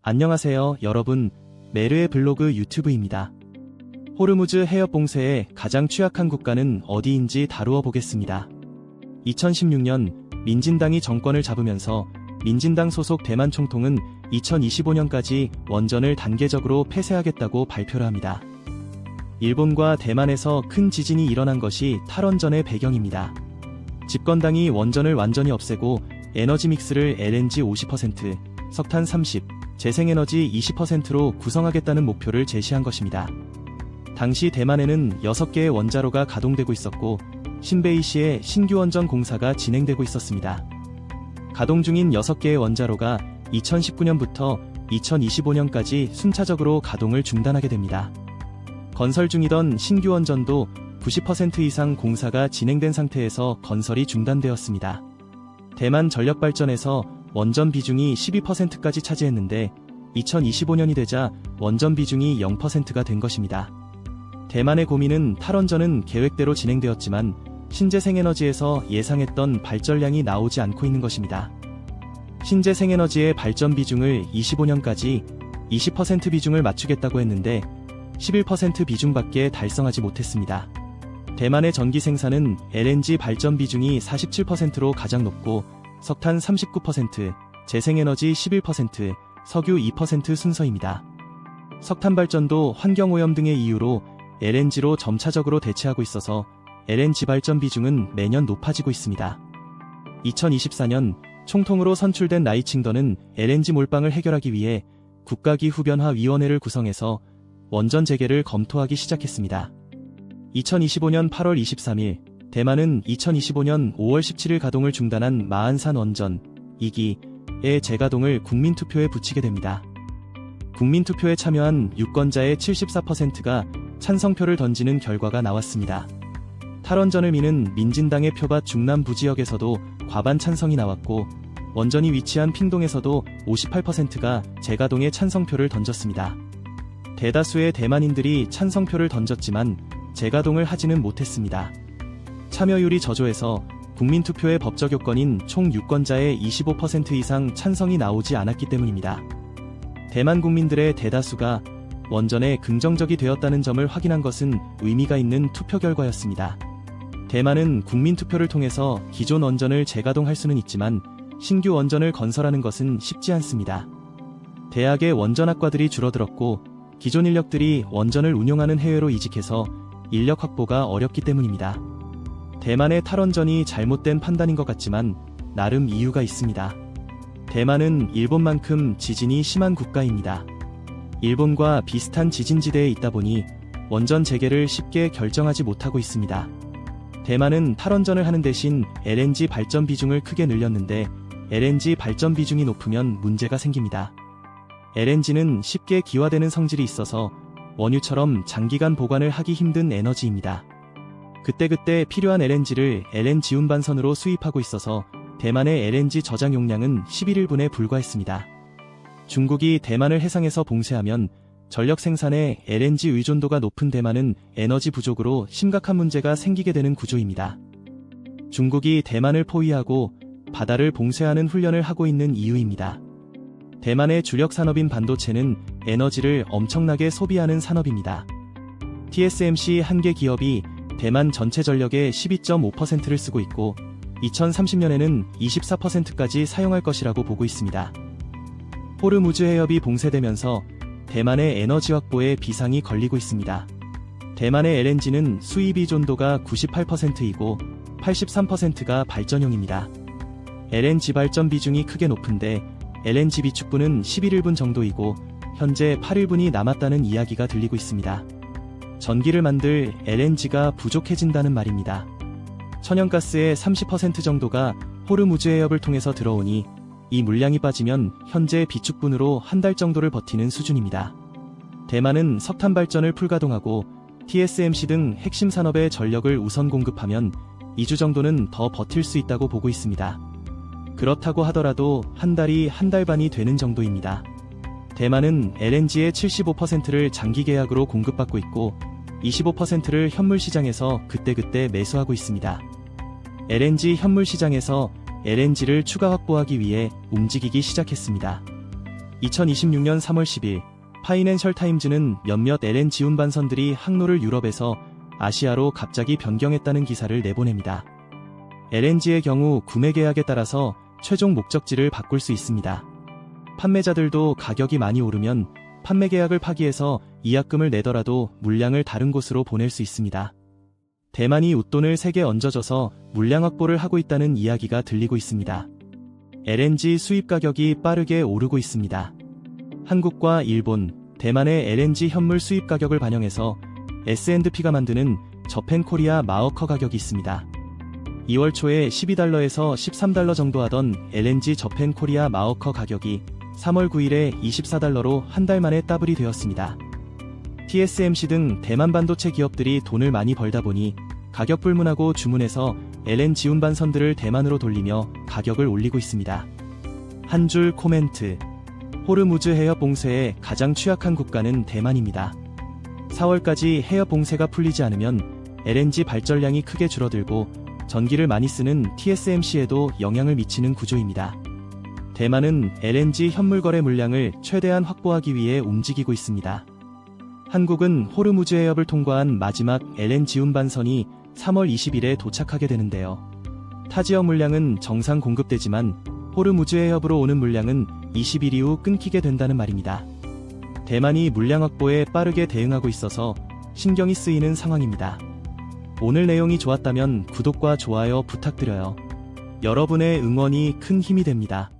안녕하세요, 여러분. 메르의 블로그 유튜브입니다. 호르무즈 해협 봉쇄에 가장 취약한 국가는 어디인지 다루어 보겠습니다. 2016년 민진당이 정권을 잡으면서 민진당 소속 대만 총통은 2025년까지 원전을 단계적으로 폐쇄하겠다고 발표를 합니다. 일본과 대만에서 큰 지진이 일어난 것이 탈원전의 배경입니다. 집권당이 원전을 완전히 없애고 에너지 믹스를 LNG 50%, 석탄 30%, 재생에너지 20%로 구성하겠다는 목표를 제시한 것입니다. 당시 대만에는 6개의 원자로가 가동되고 있었고 신베이시의 신규 원전 공사가 진행되고 있었습니다. 가동 중인 6개의 원자로가 2019년부터 2025년까지 순차적으로 가동을 중단하게 됩니다. 건설 중이던 신규 원전도 90% 이상 공사가 진행된 상태에서 건설이 중단되었습니다. 대만 전력발전에서 원전 비중이 12%까지 차지했는데 2025년이 되자 원전 비중이 0%가 된 것입니다. 대만의 고민은 탈원전은 계획대로 진행되었지만 신재생에너지에서 예상했던 발전량이 나오지 않고 있는 것입니다. 신재생에너지의 발전 비중을 25년까지 20% 비중을 맞추겠다고 했는데 11% 비중밖에 달성하지 못했습니다. 대만의 전기 생산은 LNG 발전 비중이 47%로 가장 높고 석탄 39%, 재생에너지 11%, 석유 2% 순서입니다. 석탄 발전도 환경오염 등의 이유로 LNG로 점차적으로 대체하고 있어서 LNG 발전 비중은 매년 높아지고 있습니다. 2024년 총통으로 선출된 라이칭더는 LNG 몰빵을 해결하기 위해 국가기후변화위원회를 구성해서 원전 재개를 검토하기 시작했습니다. 2025년 8월 23일 대만은 2025년 5월 17일 가동을 중단한 마안산 원전 2기의 재가동을 국민투표에 붙이게 됩니다. 국민투표에 참여한 유권자의 74%가 찬성표를 던지는 결과가 나왔습니다. 탈원전을 미는 민진당의 표밭 중남 부지역에서도 과반 찬성이 나왔고 원전이 위치한 핑동에서도 58%가 재가동에 찬성표를 던졌습니다. 대다수의 대만인들이 찬성표를 던졌지만 재가동을 하지는 못했습니다. 참여율이 저조해서 국민투표의 법적 요건인 총 유권자의 25% 이상 찬성이 나오지 않았기 때문입니다. 대만 국민들의 대다수가 원전에 긍정적이 되었다는 점을 확인한 것은 의미가 있는 투표 결과였습니다. 대만은 국민투표를 통해서 기존 원전을 재가동할 수는 있지만 신규 원전을 건설하는 것은 쉽지 않습니다. 대학의 원전학과들이 줄어들었고 기존 인력들이 원전을 운용하는 해외로 이직해서 인력 확보가 어렵기 때문입니다. 대만의 탈원전이 잘못된 판단인 것 같지만 나름 이유가 있습니다. 대만은 일본만큼 지진이 심한 국가입니다. 일본과 비슷한 지진지대에 있다 보니 원전 재개를 쉽게 결정하지 못하고 있습니다. 대만은 탈원전을 하는 대신 LNG 발전 비중을 크게 늘렸는데 LNG 발전 비중이 높으면 문제가 생깁니다. LNG는 쉽게 기화되는 성질이 있어서 원유처럼 장기간 보관을 하기 힘든 에너지입니다. 그때그때 필요한 LNG를 LNG 운반선으로 수입하고 있어서 대만의 LNG 저장 용량은 11일분에 불과했습니다. 중국이 대만을 해상에서 봉쇄하면 전력 생산에 LNG 의존도가 높은 대만은 에너지 부족으로 심각한 문제가 생기게 되는 구조입니다. 중국이 대만을 포위하고 바다를 봉쇄하는 훈련을 하고 있는 이유입니다. 대만의 주력 산업인 반도체는 에너지를 엄청나게 소비하는 산업입니다. TSMC 한 개 기업이 대만 전체 전력의 12.5%를 쓰고 있고 2030년에는 24%까지 사용할 것이라고 보고 있습니다. 호르무즈 해협이 봉쇄되면서 대만의 에너지 확보에 비상이 걸리고 있습니다. 대만의 LNG는 수입 의존도가 98%이고 83%가 발전용입니다. LNG 발전 비중이 크게 높은데 LNG 비축분은 11일분 정도이고 현재 8일분이 남았다는 이야기가 들리고 있습니다. 전기를 만들 LNG가 부족해진다는 말입니다. 천연가스의 30% 정도가 호르무즈 해협을 통해서 들어오니 이 물량이 빠지면 현재 비축분으로 한 달 정도를 버티는 수준입니다. 대만은 석탄 발전을 풀가동하고 TSMC 등 핵심 산업에 전력을 우선 공급하면 2주 정도는 더 버틸 수 있다고 보고 있습니다. 그렇다고 하더라도 한 달이 한 달 반이 되는 정도입니다. 대만은 LNG의 75%를 장기 계약으로 공급받고 있고 25%를 현물 시장에서 그때그때 매수하고 있습니다. LNG 현물 시장에서 LNG를 추가 확보하기 위해 움직이기 시작했습니다. 2026년 3월 10일 파이낸셜 타임즈는 몇몇 LNG 운반선들이 항로를 유럽에서 아시아로 갑자기 변경했다는 기사를 내보냅니다. LNG의 경우 구매 계약에 따라서 최종 목적지를 바꿀 수 있습니다. 판매자들도 가격이 많이 오르면 판매 계약을 파기해서 이약금을 내더라도 물량을 다른 곳으로 보낼 수 있습니다. 대만이 웃돈을 세게 얹어줘서 물량 확보를 하고 있다는 이야기가 들리고 있습니다. LNG 수입 가격이 빠르게 오르고 있습니다. 한국과 일본, 대만의 LNG 현물 수입 가격을 반영해서 S&P가 만드는 저펜코리아 마어커 가격이 있습니다. 2월 초에 12달러에서 13달러 정도 하던 LNG 저펜코리아 마어커 가격이 3월 9일에 24달러로 한 달 만에 더블이 되었습니다. TSMC 등 대만 반도체 기업들이 돈을 많이 벌다 보니 가격 불문하고 주문해서 LNG 운반선들을 대만으로 돌리며 가격을 올리고 있습니다. 한 줄 코멘트. 호르무즈 해협 봉쇄에 가장 취약한 국가는 대만입니다. 4월까지 해협 봉쇄가 풀리지 않으면 LNG 발전량이 크게 줄어들고 전기를 많이 쓰는 TSMC에도 영향을 미치는 구조입니다. 대만은 LNG 현물 거래 물량을 최대한 확보하기 위해 움직이고 있습니다. 한국은 호르무즈 해협을 통과한 마지막 LNG 운반선이 3월 20일에 도착하게 되는데요. 타 지역 물량은 정상 공급되지만 호르무즈 해협으로 오는 물량은 20일 이후 끊기게 된다는 말입니다. 대만이 물량 확보에 빠르게 대응하고 있어서 신경이 쓰이는 상황입니다. 오늘 내용이 좋았다면 구독과 좋아요 부탁드려요. 여러분의 응원이 큰 힘이 됩니다.